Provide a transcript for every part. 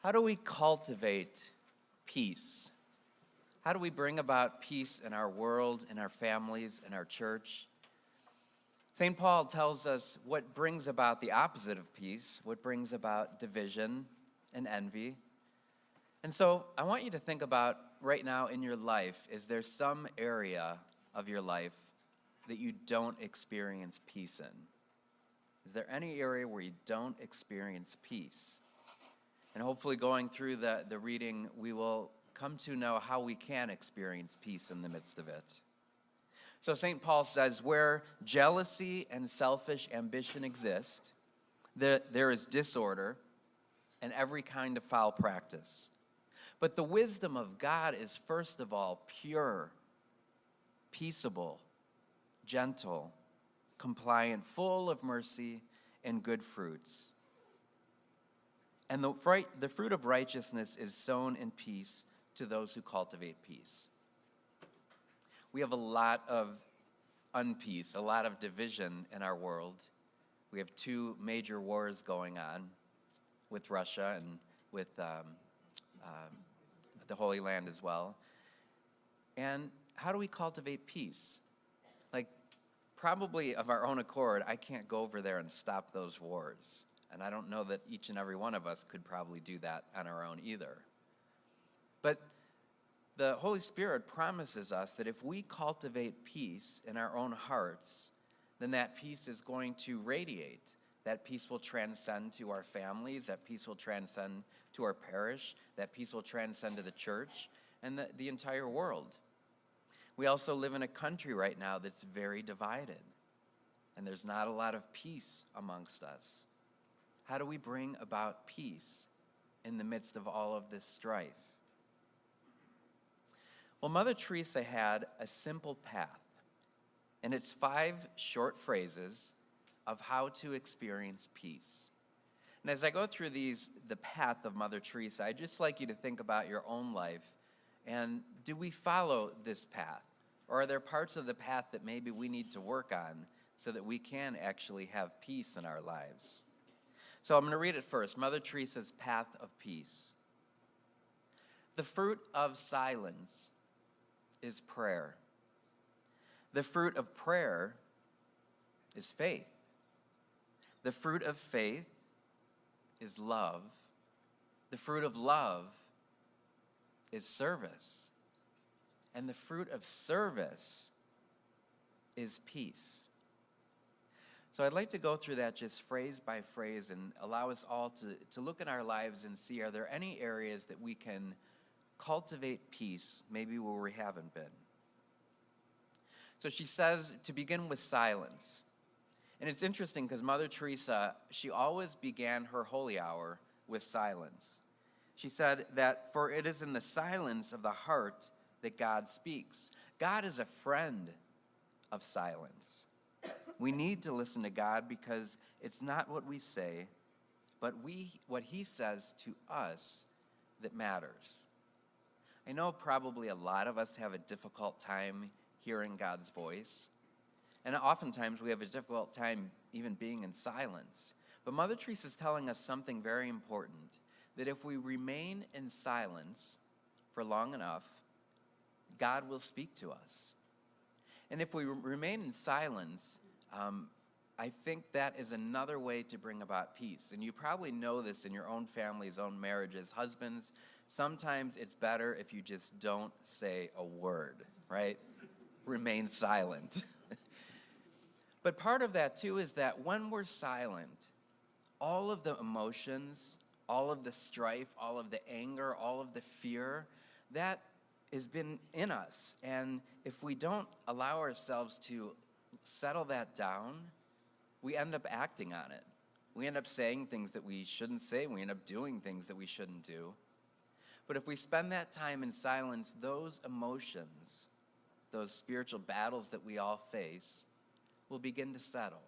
How do we cultivate peace? How do we bring about peace in our world, in our families, in our church? St. Paul tells us what brings about the opposite of peace, what brings about division and envy. And so I want you to think about right now in your life, is there some area of your life that you don't experience peace in? Is there any area where you don't experience peace? And hopefully going through the reading, we will come to know how we can experience peace in the midst of it. So St. Paul says, where jealousy and selfish ambition exist, there is disorder and every kind of foul practice. But the wisdom of God is first of all pure, peaceable, gentle, compliant, full of mercy and good fruits. And the fruit of righteousness is sown in peace to those who cultivate peace. We have a lot of unpeace, a lot of division in our world. We have two major wars going on with Russia and with the Holy Land as well. And how do we cultivate peace? Like, probably of our own accord, I can't go over there and stop those wars. And I don't know that each and every one of us could probably do that on our own either. But the Holy Spirit promises us that if we cultivate peace in our own hearts, then that peace is going to radiate. That peace will transcend to our families. That peace will transcend to our parish. That peace will transcend to the church and the entire world. We also live in a country right now that's very divided, and there's not a lot of peace amongst us. How do we bring about peace in the midst of all of this strife? Well, Mother Teresa had a simple path, and it's 5 short phrases of how to experience peace. And as I go through the path of Mother Teresa, I'd just like you to think about your own life, and do we follow this path? Or are there parts of the path that maybe we need to work on so that we can actually have peace in our lives? So I'm going to read it first, Mother Teresa's Path of Peace. The fruit of silence is prayer. The fruit of prayer is faith. The fruit of faith is love. The fruit of love is service. And the fruit of service is peace. So I'd like to go through that just phrase by phrase and allow us all to look at our lives and see, are there any areas that we can cultivate peace, maybe where we haven't been? So she says to begin with silence. And it's interesting because Mother Teresa, she always began her holy hour with silence. She said that, for it is in the silence of the heart that God speaks. God is a friend of silence. We need to listen to God because it's not what we say, but what he says to us that matters. I know probably a lot of us have a difficult time hearing God's voice, and oftentimes we have a difficult time even being in silence. But Mother Teresa is telling us something very important, that if we remain in silence for long enough, God will speak to us. And if we remain in silence, I think that is another way to bring about peace. And you probably know this in your own families, own marriages. Husbands, sometimes it's better if you just don't say a word, right? Remain silent. But part of that too is that when we're silent, all of the emotions, all of the strife, all of the anger, all of the fear, that has been in us. And if we don't allow ourselves to settle that down, we end up acting on it. We end up saying things that we shouldn't say. We end up doing things that we shouldn't do. But if we spend that time in silence, those emotions, those spiritual battles that we all face, will begin to settle.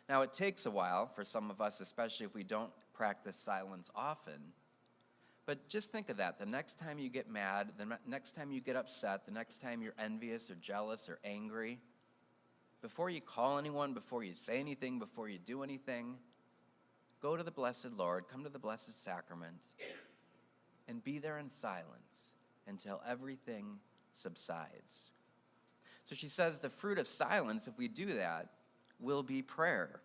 Now, it takes a while for some of us, especially if we don't practice silence often. But just think of that. The next time you get mad, the next time you get upset, the next time you're envious or jealous or angry, before you call anyone, before you say anything, before you do anything, go to the blessed Lord, come to the blessed sacrament, and be there in silence until everything subsides. So she says the fruit of silence, if we do that, will be prayer.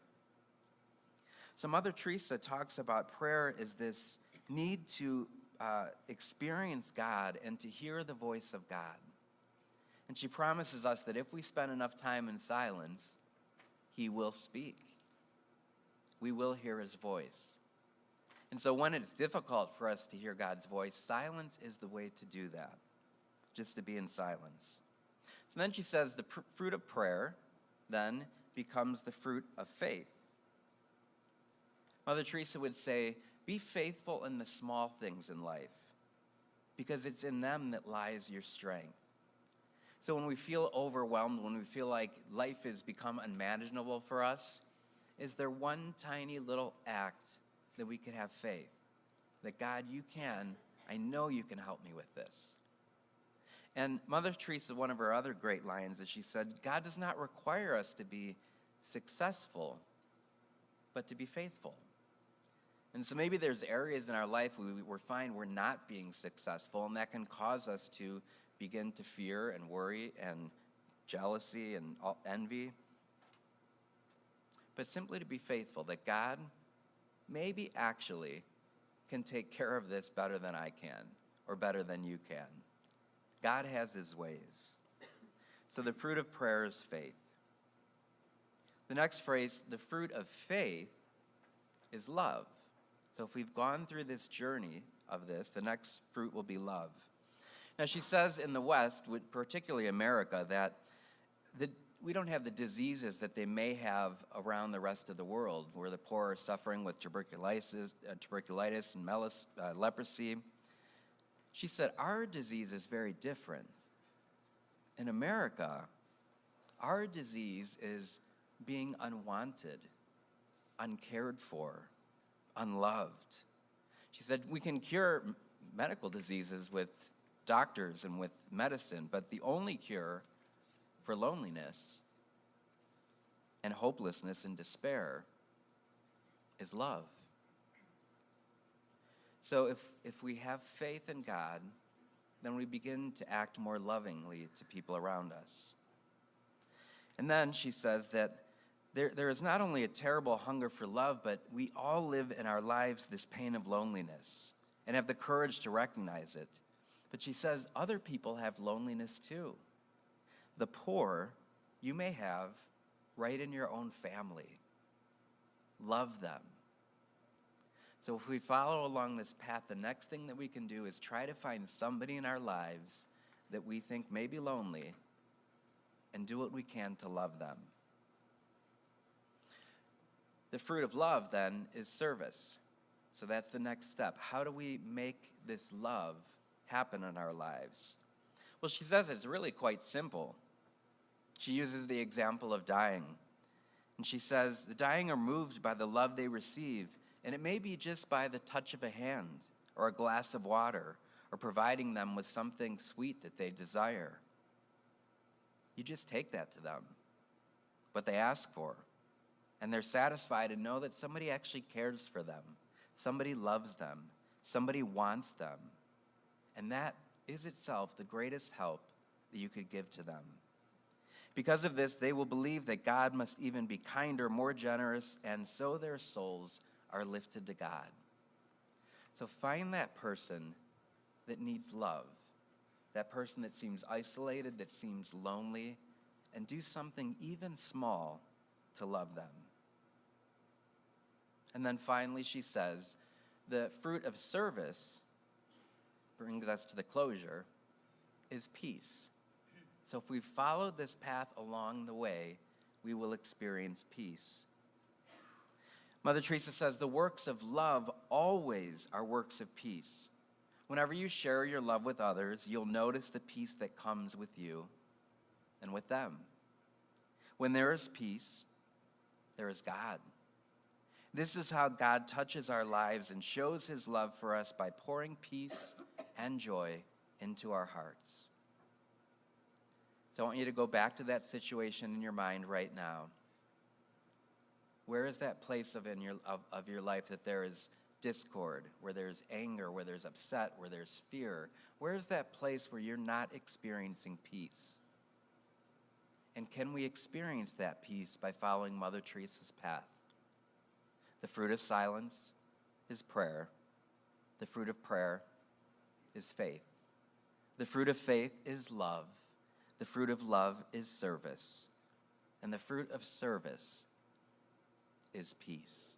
So Mother Teresa talks about prayer as this need to experience God and to hear the voice of God. And she promises us that if we spend enough time in silence, he will speak. We will hear his voice. And so when it's difficult for us to hear God's voice, silence is the way to do that, just to be in silence. So then she says the fruit of prayer then becomes the fruit of faith. Mother Teresa would say, be faithful in the small things in life, because it's in them that lies your strength. So when we feel overwhelmed, when we feel like life has become unmanageable for us, is there one tiny little act that we could have faith? That God, I know you can help me with this. And Mother Teresa, one of her other great lines is she said, God does not require us to be successful, but to be faithful. And so maybe there's areas in our life where we find we're not being successful, and that can cause us to begin to fear and worry and jealousy and envy. But simply to be faithful, that God maybe actually can take care of this better than I can, or better than you can. God has his ways. So the fruit of prayer is faith. The next phrase, the fruit of faith, is love. So if we've gone through this journey of this, the next fruit will be love. Now she says in the West, particularly America, that we don't have the diseases that they may have around the rest of the world, where the poor are suffering with tuberculosis and leprosy. She said, our disease is very different. In America, our disease is being unwanted, uncared for, unloved. She said, we can cure medical diseases with doctors and with medicine, but the only cure for loneliness and hopelessness and despair is love. So if we have faith in God, then we begin to act more lovingly to people around us. And then she says that there is not only a terrible hunger for love, but we all live in our lives this pain of loneliness and have the courage to recognize it. But she says other people have loneliness too. The poor you may have right in your own family. Love them. So if we follow along this path, the next thing that we can do is try to find somebody in our lives that we think may be lonely and do what we can to love them. The fruit of love, then, is service. So that's the next step. How do we make this love happen in our lives? Well, she says it's really quite simple. She uses the example of dying. And she says, the dying are moved by the love they receive, and it may be just by the touch of a hand or a glass of water or providing them with something sweet that they desire. You just take that to them, what they ask for, and they're satisfied and know that somebody actually cares for them, somebody loves them, somebody wants them, and that is itself the greatest help that you could give to them. Because of this, they will believe that God must even be kinder, more generous, and so their souls are lifted to God. So find that person that needs love, that person that seems isolated, that seems lonely, and do something even small to love them. And then finally, she says, the fruit of service brings us to the closure, is peace. So if we follow this path along the way, we will experience peace. Mother Teresa says the works of love always are works of peace. Whenever you share your love with others, you'll notice the peace that comes with you and with them. When there is peace, there is God. This is how God touches our lives and shows his love for us by pouring peace and joy into our hearts. So I want you to go back to that situation in your mind right now. Where is that place of your life that there is discord, where there's anger, where there's upset, where there's fear? Where is that place where you're not experiencing peace? And can we experience that peace by following Mother Teresa's path? The fruit of silence is prayer. The fruit of prayer is faith. The fruit of faith is love. The fruit of love is service. And the fruit of service is peace.